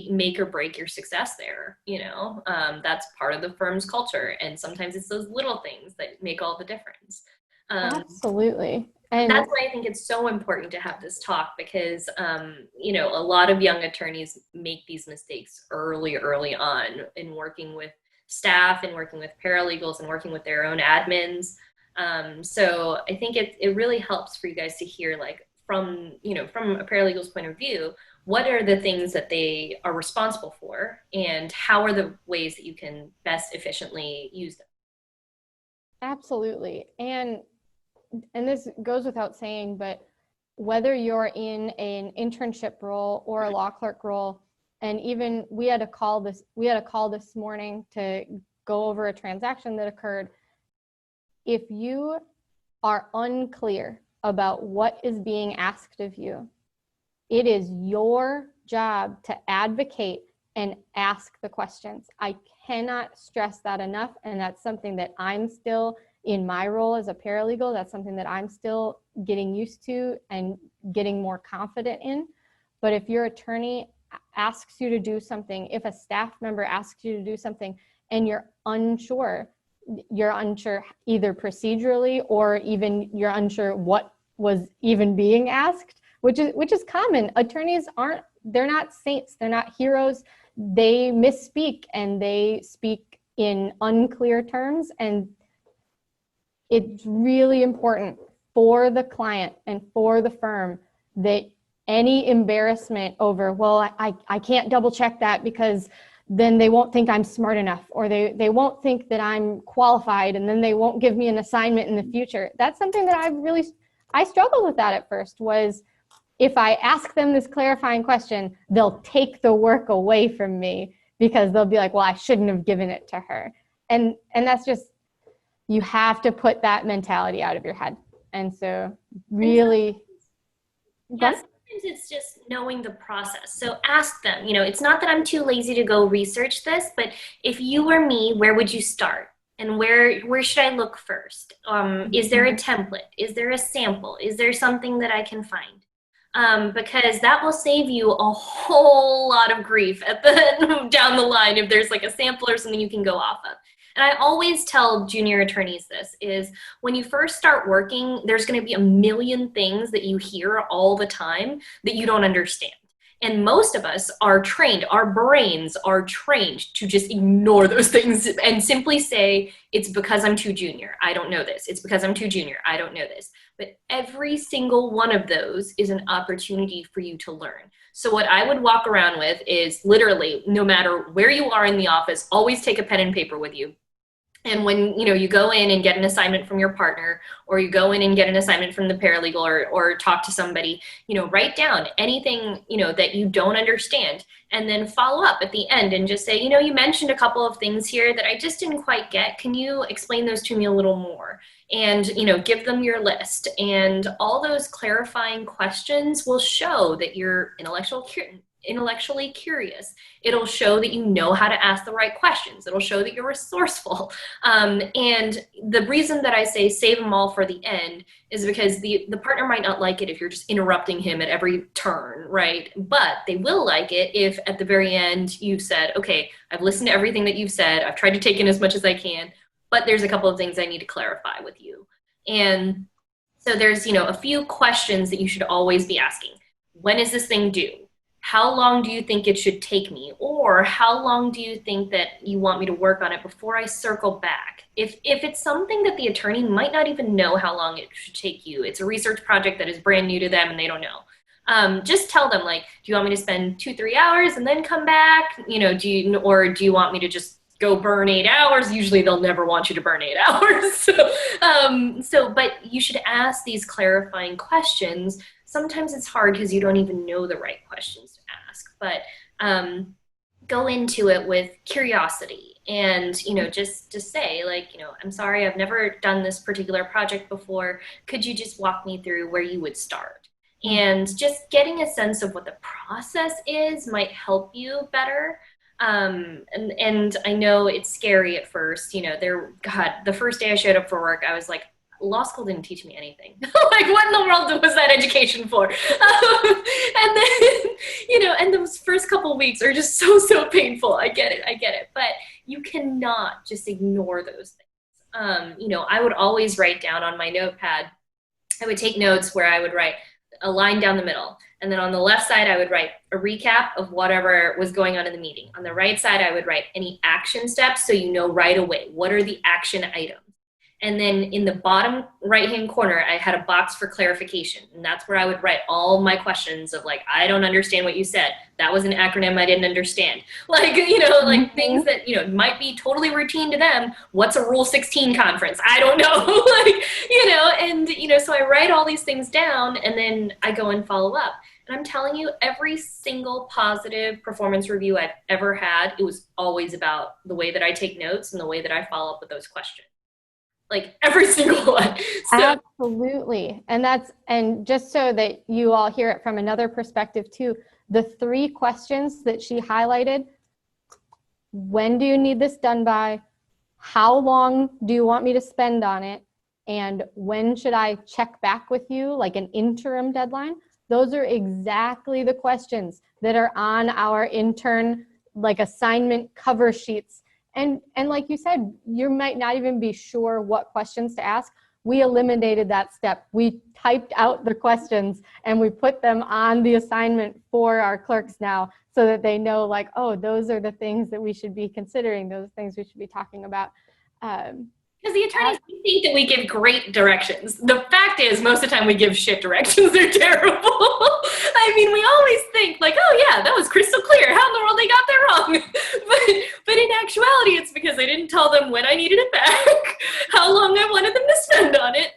make or break your success there. That's part of the firm's culture. And sometimes it's those little things that make all the difference. Absolutely. And that's why I think it's so important to have this talk because, a lot of young attorneys make these mistakes early on in working with staff and working with paralegals and working with their own admins. So I think it really helps for you guys to hear from a paralegal's point of view, what are the things that they are responsible for and how are the ways that you can best efficiently use them. Absolutely. And this goes without saying, but whether you're in an internship role or a law clerk role, and even we had a call this morning to go over a transaction that occurred. If you are unclear about what is being asked of you, it is your job to advocate and ask the questions. I cannot stress that enough, and that's something that I'm still in my role as a paralegal, that's something that I'm still getting used to and getting more confident in. But if your attorney asks you to do something, if a staff member asks you to do something and you're unsure either procedurally or even you're unsure what was even being asked, which is common. Attorneys they're not saints, they're not heroes. They misspeak and they speak in unclear terms, and it's really important for the client and for the firm that any embarrassment over, well, I can't double check that because then they won't think I'm smart enough, or they won't think that I'm qualified, and then they won't give me an assignment in the future. That's something that I struggled with that at first, was if I ask them this clarifying question, they'll take the work away from me because they'll be like, well, I shouldn't have given it to her. And that's just, you have to put that mentality out of your head. And so really, yes, sometimes it's just knowing the process. So ask them, it's not that I'm too lazy to go research this, but if you were me, where would you start? And where should I look first? Is there a template? Is there a sample? Is there something that I can find? Because that will save you a whole lot of grief down the line if there's a sample or something you can go off of. And I always tell junior attorneys this is when you first start working, there's going to be a million things that you hear all the time that you don't understand. And most of us are trained, our brains are trained to just ignore those things and simply say, it's because I'm too junior, I don't know this. It's because I'm too junior, I don't know this. But every single one of those is an opportunity for you to learn. So what I would walk around with is literally, no matter where you are in the office, always take a pen and paper with you. And when you go in and get an assignment from your partner, or you go in and get an assignment from the paralegal, or talk to somebody, write down anything that you don't understand, and then follow up at the end and just say, you mentioned a couple of things here that I just didn't quite get. Can you explain those to me a little more? And give them your list. And all those clarifying questions will show that your intellectual intellectually curious. It'll show that you know how to ask the right questions. It'll show that you're resourceful. And the reason that I say save them all for the end is because the partner might not like it if you're just interrupting him at every turn, right? But they will like it if at the very end you've said, okay, I've listened to everything that you've said. I've tried to take in as much as I can, but there's a couple of things I need to clarify with you. And so there's, a few questions that you should always be asking. When is this thing due? How long do you think it should take me? Or how long do you think that you want me to work on it before I circle back? If it's something that the attorney might not even know how long it should take you, it's a research project that is brand new to them and they don't know. Just tell them, like, do you want me to spend 2-3 hours and then come back? Do you want me to just go burn 8 hours? Usually they'll never want you to burn 8 hours. But you should ask these clarifying questions. Sometimes it's hard because you don't even know the right questions to ask, but go into it with curiosity and, just say, like, I'm sorry, I've never done this particular project before. Could you just walk me through where you would start? And just getting a sense of what the process is might help you better. And I know it's scary at first, the first day I showed up for work, I was like, law school didn't teach me anything. Like, what in the world was that education for? And then, and those first couple of weeks are just so painful. I get it. But you cannot just ignore those things. I would always write down on my notepad, I would take notes where I would write a line down the middle. And then on the left side, I would write a recap of whatever was going on in the meeting. On the right side, I would write any action steps so you know right away what are the action items. And then in the bottom right-hand corner, I had a box for clarification. And that's where I would write all my questions of, like, I don't understand what you said. That was an acronym I didn't understand. Like, like things that, might be totally routine to them. What's a Rule 16 conference? I don't know. So I write all these things down and then I go and follow up. And I'm telling you, every single positive performance review I've ever had, it was always about the way that I take notes and the way that I follow up with those questions. Like, every single one. Absolutely. And just so that you all hear it from another perspective too, the 3 questions that she highlighted: when do you need this done by? How long do you want me to spend on it? And when should I check back with you, like an interim deadline? Those are exactly the questions that are on our intern, like, assignment cover sheets. And like you said, you might not even be sure what questions to ask. We eliminated that step. We typed out the questions and we put them on the assignment for our clerks now so that they know, like, oh, those are the things that we should be considering, those things we should be talking about. Because the attorneys think that we give great directions. The fact is, most of the time we give shit directions. They're terrible. I mean, we always think, like, oh yeah, that was crystal clear. How in the world they got that wrong? But in actuality, it's because I didn't tell them when I needed it back, how long I wanted them to spend on it,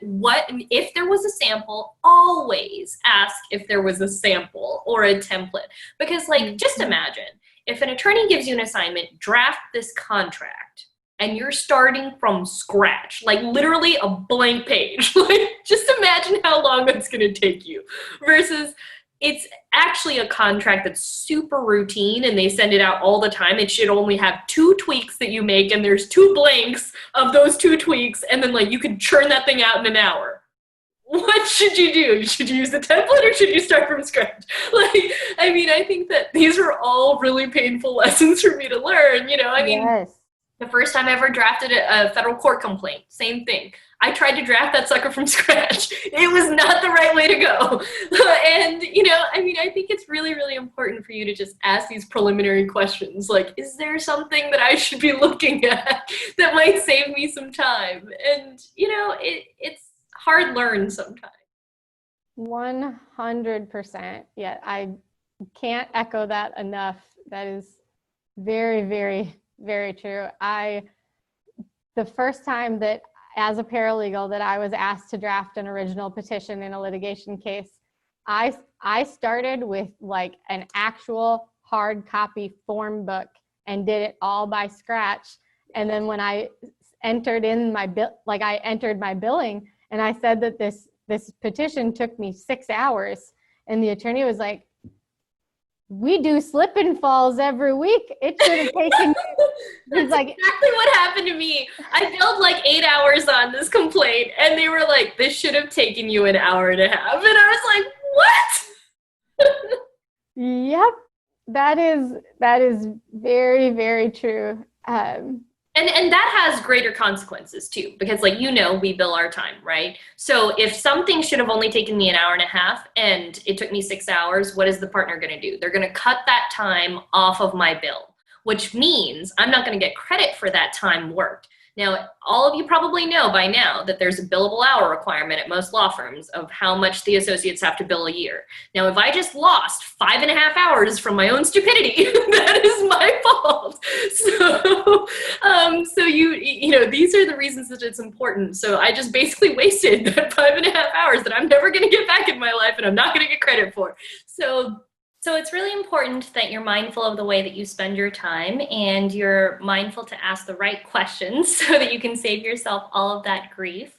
if there was a sample. Always ask if there was a sample or a template. Because, like, just imagine, if an attorney gives you an assignment, draft this contract, and you're starting from scratch, like literally a blank page. Like, just imagine how long that's going to take you versus it's actually a contract that's super routine and they send it out all the time. It should only have 2 tweaks that you make and there's 2 blanks of those 2 tweaks. And then, like, you could churn that thing out in an hour. What should you do? Should you use the template or should you start from scratch? Like, I mean, I think that these are all really painful lessons for me to learn. Yes. The first time I ever drafted a federal court complaint, same thing. I tried to draft that sucker from scratch. It was not the right way to go. And, I think it's really, really important for you to just ask these preliminary questions. Like, is there something that I should be looking at that might save me some time? And, it's hard learned sometimes. 100%. Yeah, I can't echo that enough. That is very, very, very true. The first time that, as a paralegal, that I was asked to draft an original petition in a litigation case, I started with, like, an actual hard copy form book and did it all by scratch. And then when I entered in my I entered my billing and I said that this petition took me 6 hours, and the attorney was like, we do slip and falls every week. It should have taken That's like exactly what happened to me. I billed like 8 hours on this complaint, and they were like, this should have taken you an hour and a half. And I was like, what? Yep, that is very, very true. And that has greater consequences too, because like, we bill our time, right? So if something should have only taken me an hour and a half and it took me 6 hours, what is the partner going to do? They're going to cut that time off of my bill, which means I'm not going to get credit for that time worked. Now, all of you probably know by now that there's a billable hour requirement at most law firms of how much the associates have to bill a year. Now, if I just lost 5.5 hours from my own stupidity, that is my fault. So these are the reasons that it's important. So I just basically wasted that 5.5 hours that I'm never going to get back in my life and I'm not going to get credit for. So it's really important that you're mindful of the way that you spend your time, and you're mindful to ask the right questions so that you can save yourself all of that grief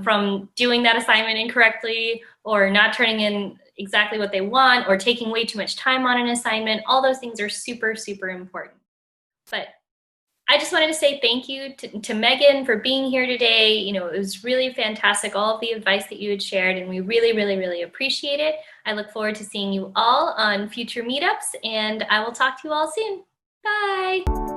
from doing that assignment incorrectly, or not turning in exactly what they want, or taking way too much time on an assignment. All those things are super, super important. But I just wanted to say thank you to Megan for being here today. It was really fantastic, all of the advice that you had shared, and we really, really, really appreciate it. I look forward to seeing you all on future meetups, and I will talk to you all soon. Bye.